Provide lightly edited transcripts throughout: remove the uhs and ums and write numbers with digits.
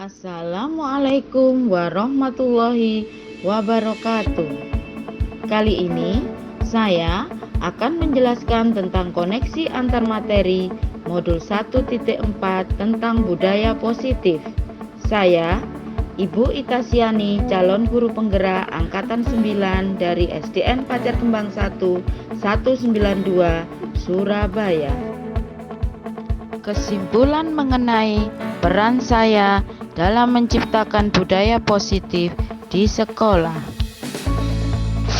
Assalamualaikum warahmatullahi wabarakatuh. Kali ini saya akan menjelaskan tentang koneksi antar materi modul 1.4 tentang budaya positif. Saya Ibu Itasyani, calon guru penggerak angkatan 9 dari SDN Pacar Kembang 1 192 Surabaya. Kesimpulan mengenai peran saya dalam menciptakan budaya positif di sekolah.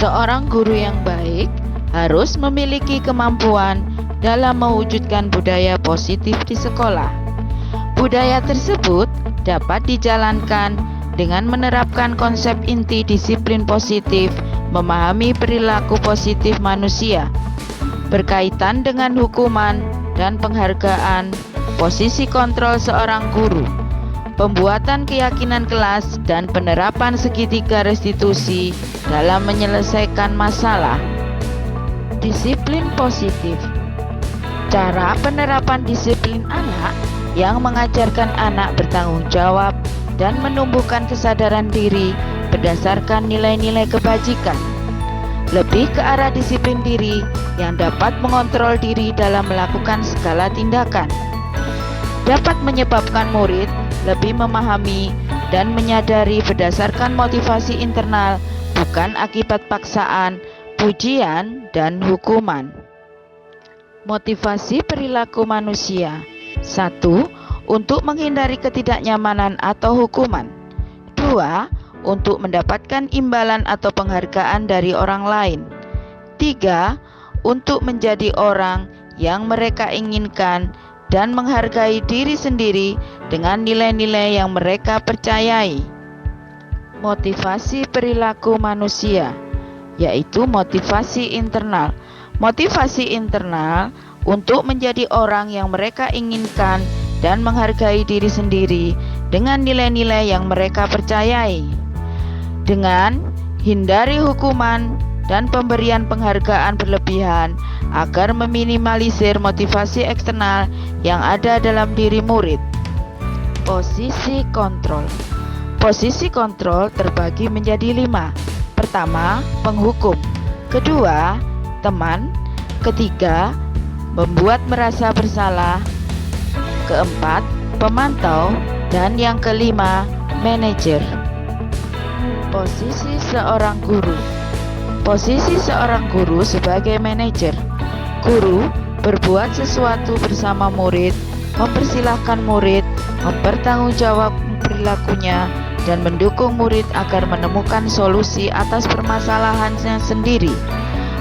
Seorang guru yang baik harus memiliki kemampuan dalam mewujudkan budaya positif di sekolah. Budaya tersebut dapat dijalankan dengan menerapkan konsep inti disiplin positif, memahami perilaku positif manusia, berkaitan dengan hukuman dan penghargaan, posisi kontrol seorang guru, pembuatan keyakinan kelas, dan penerapan segitiga restitusi dalam menyelesaikan masalah. Disiplin positif. Cara penerapan disiplin anak yang mengajarkan anak bertanggung jawab dan menumbuhkan kesadaran diri berdasarkan nilai-nilai kebajikan. Lebih ke arah disiplin diri yang dapat mengontrol diri dalam melakukan segala tindakan. Dapat menyebabkan murid lebih memahami dan menyadari berdasarkan motivasi internal, bukan akibat paksaan, pujian, dan hukuman. Motivasi perilaku manusia. 1. Untuk menghindari ketidaknyamanan atau hukuman. 2. Untuk mendapatkan imbalan atau penghargaan dari orang lain. 3. Untuk menjadi orang yang mereka inginkan dan menghargai diri sendiri dengan nilai-nilai yang mereka percayai. Motivasi perilaku manusia, yaitu motivasi internal. Motivasi internal untuk menjadi orang yang mereka inginkan dan menghargai diri sendiri dengan nilai-nilai yang mereka percayai. Dengan hindari hukuman dan pemberian penghargaan berlebihan agar meminimalisir motivasi eksternal yang ada dalam diri murid. Posisi kontrol. Posisi kontrol terbagi menjadi 5. Pertama, penghukum. Kedua, teman. Ketiga, membuat merasa bersalah. Keempat, pemantau. Dan yang kelima, manajer. Posisi seorang guru. Posisi seorang guru sebagai manajer. Guru berbuat sesuatu bersama murid, mempersilahkan murid, mempertanggungjawabkan perilakunya, dan mendukung murid agar menemukan solusi atas permasalahannya sendiri.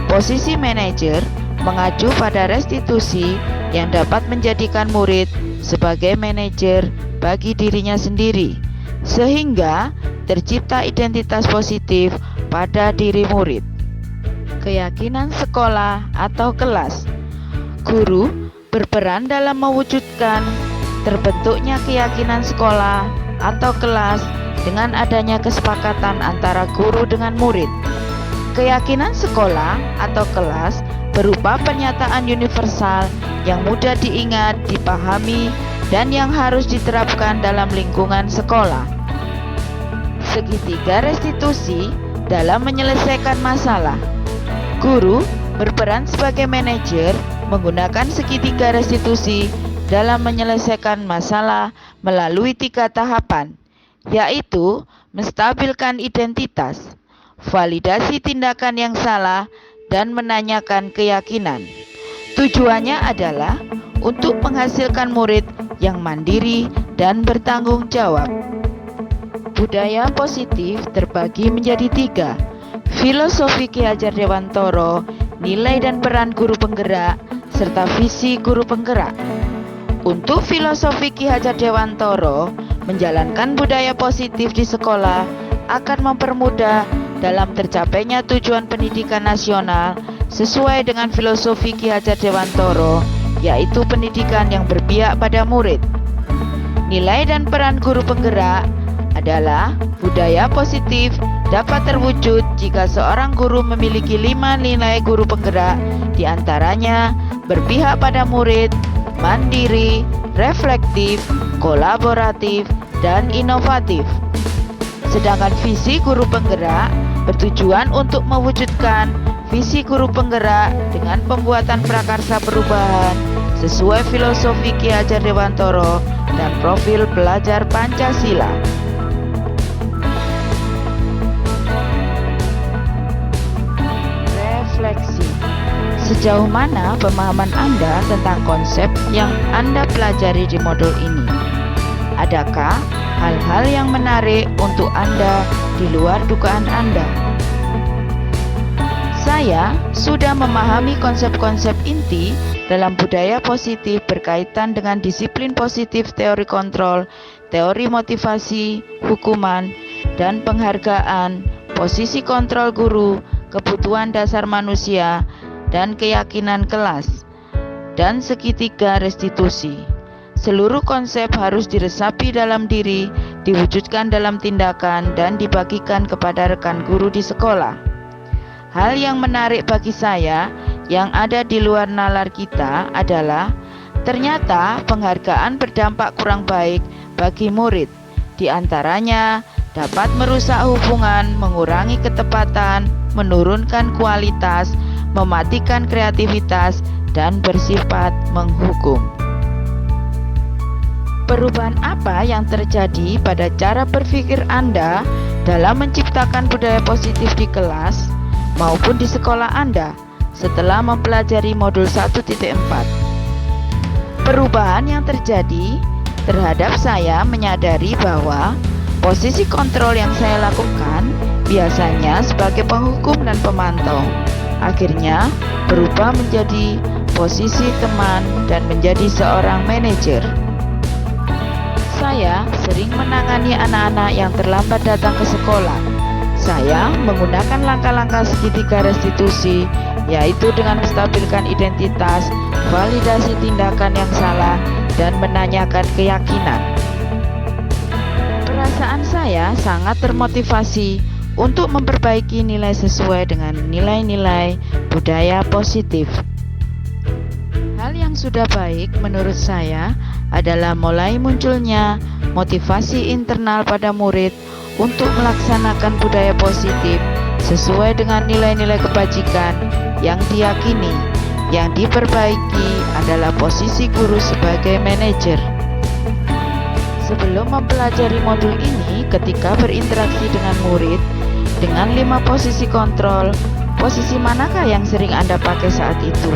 Posisi manajer mengacu pada restitusi yang dapat menjadikan murid sebagai manajer bagi dirinya sendiri, sehingga tercipta identitas positif pada diri murid. Keyakinan sekolah atau kelas. Guru berperan dalam mewujudkan terbentuknya keyakinan sekolah atau kelas dengan adanya kesepakatan antara guru dengan murid. Keyakinan sekolah atau kelas berupa pernyataan universal yang mudah diingat, dipahami, dan yang harus diterapkan dalam lingkungan sekolah. Segitiga restitusi dalam menyelesaikan masalah. Guru berperan sebagai manajer menggunakan segitiga restitusi dalam menyelesaikan masalah melalui 3 tahapan, yaitu menstabilkan identitas, validasi tindakan yang salah, dan menanyakan keyakinan. Tujuannya adalah untuk menghasilkan murid yang mandiri dan bertanggung jawab. Budaya positif terbagi menjadi 3. Filosofi Ki Hajar Dewantoro, nilai dan peran guru penggerak, serta visi guru penggerak. Untuk filosofi Ki Hajar Dewantoro, menjalankan budaya positif di sekolah akan mempermudah dalam tercapainya tujuan pendidikan nasional sesuai dengan filosofi Ki Hajar Dewantoro, yaitu pendidikan yang berpihak pada murid. Nilai dan peran guru penggerak adalah budaya positif dapat terwujud jika seorang guru memiliki 5 nilai guru penggerak, diantaranya berpihak pada murid, mandiri, reflektif, kolaboratif, dan inovatif. Sedangkan visi guru penggerak bertujuan untuk mewujudkan visi guru penggerak dengan pembuatan prakarsa perubahan sesuai filosofi Ki Hajar Dewantara dan profil belajar Pancasila. Refleksi. Sejauh mana pemahaman Anda tentang konsep yang Anda pelajari di modul ini? Adakah hal-hal yang menarik untuk Anda di luar dugaan Anda? Saya sudah memahami konsep-konsep inti dalam budaya positif berkaitan dengan disiplin positif, teori kontrol, teori motivasi, hukuman, dan penghargaan, posisi kontrol guru, kebutuhan dasar manusia, dan keyakinan kelas, dan segitiga restitusi. Seluruh konsep harus diresapi dalam diri, diwujudkan dalam tindakan, dan dibagikan kepada rekan guru di sekolah. Hal yang menarik bagi saya yang ada di luar nalar kita adalah ternyata penghargaan berdampak kurang baik bagi murid. Di antaranya dapat merusak hubungan, mengurangi ketepatan, menurunkan kualitas, mematikan kreativitas, dan bersifat menghukum. Perubahan apa yang terjadi pada cara berpikir Anda dalam menciptakan budaya positif di kelas maupun di sekolah Anda setelah mempelajari modul 1.4? Perubahan yang terjadi terhadap saya menyadari bahwa posisi kontrol yang saya lakukan biasanya sebagai penghukum dan pemantau akhirnya berubah menjadi posisi teman dan menjadi seorang manajer. Saya sering menangani anak-anak yang terlambat datang ke sekolah. Saya menggunakan langkah-langkah segitiga restitusi, yaitu dengan menstabilkan identitas, validasi tindakan yang salah, dan menanyakan keyakinan. Perasaan saya sangat termotivasi untuk memperbaiki nilai sesuai dengan nilai-nilai budaya positif. Hal yang sudah baik menurut saya adalah mulai munculnya motivasi internal pada murid untuk melaksanakan budaya positif sesuai dengan nilai-nilai kebajikan yang diyakini. Yang diperbaiki adalah posisi guru sebagai manajer. Sebelum mempelajari modul ini, ketika berinteraksi dengan murid dengan 5 posisi kontrol, posisi manakah yang sering Anda pakai saat itu?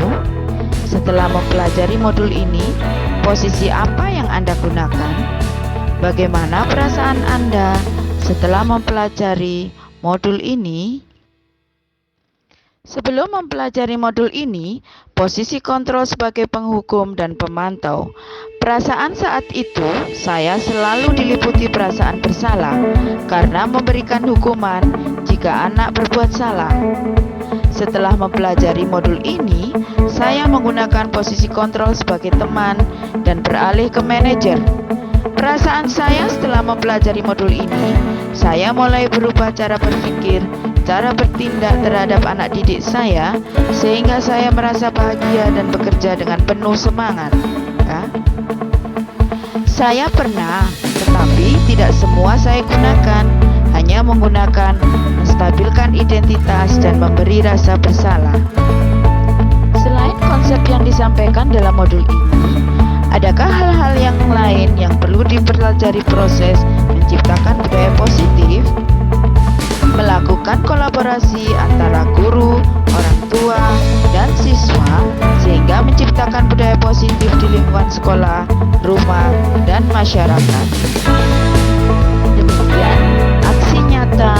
Setelah mempelajari modul ini, posisi apa yang Anda gunakan? Bagaimana perasaan Anda setelah mempelajari modul ini? Sebelum mempelajari modul ini, posisi kontrol sebagai penghukum dan pemantau. Perasaan saat itu, saya selalu diliputi perasaan bersalah karena memberikan hukuman jika anak berbuat salah. Setelah mempelajari modul ini, saya menggunakan posisi kontrol sebagai teman dan beralih ke manajer. Perasaan saya setelah mempelajari modul ini, saya mulai berubah cara berpikir, cara bertindak terhadap anak didik saya, sehingga saya merasa bahagia dan bekerja dengan penuh semangat. Saya pernah, tetapi tidak semua saya gunakan, hanya menggunakan menstabilkan identitas dan memberi rasa bersalah. Selain konsep yang disampaikan dalam modul ini, adakah hal-hal yang lain yang perlu dipelajari proses menciptakan budaya positif? Melakukan kolaborasi antara guru, orang tua, dan siswa sehingga menciptakan budaya positif di lingkungan sekolah, rumah, dan masyarakat. Demikian aksi nyata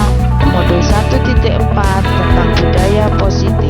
modul 1.4 tentang budaya positif.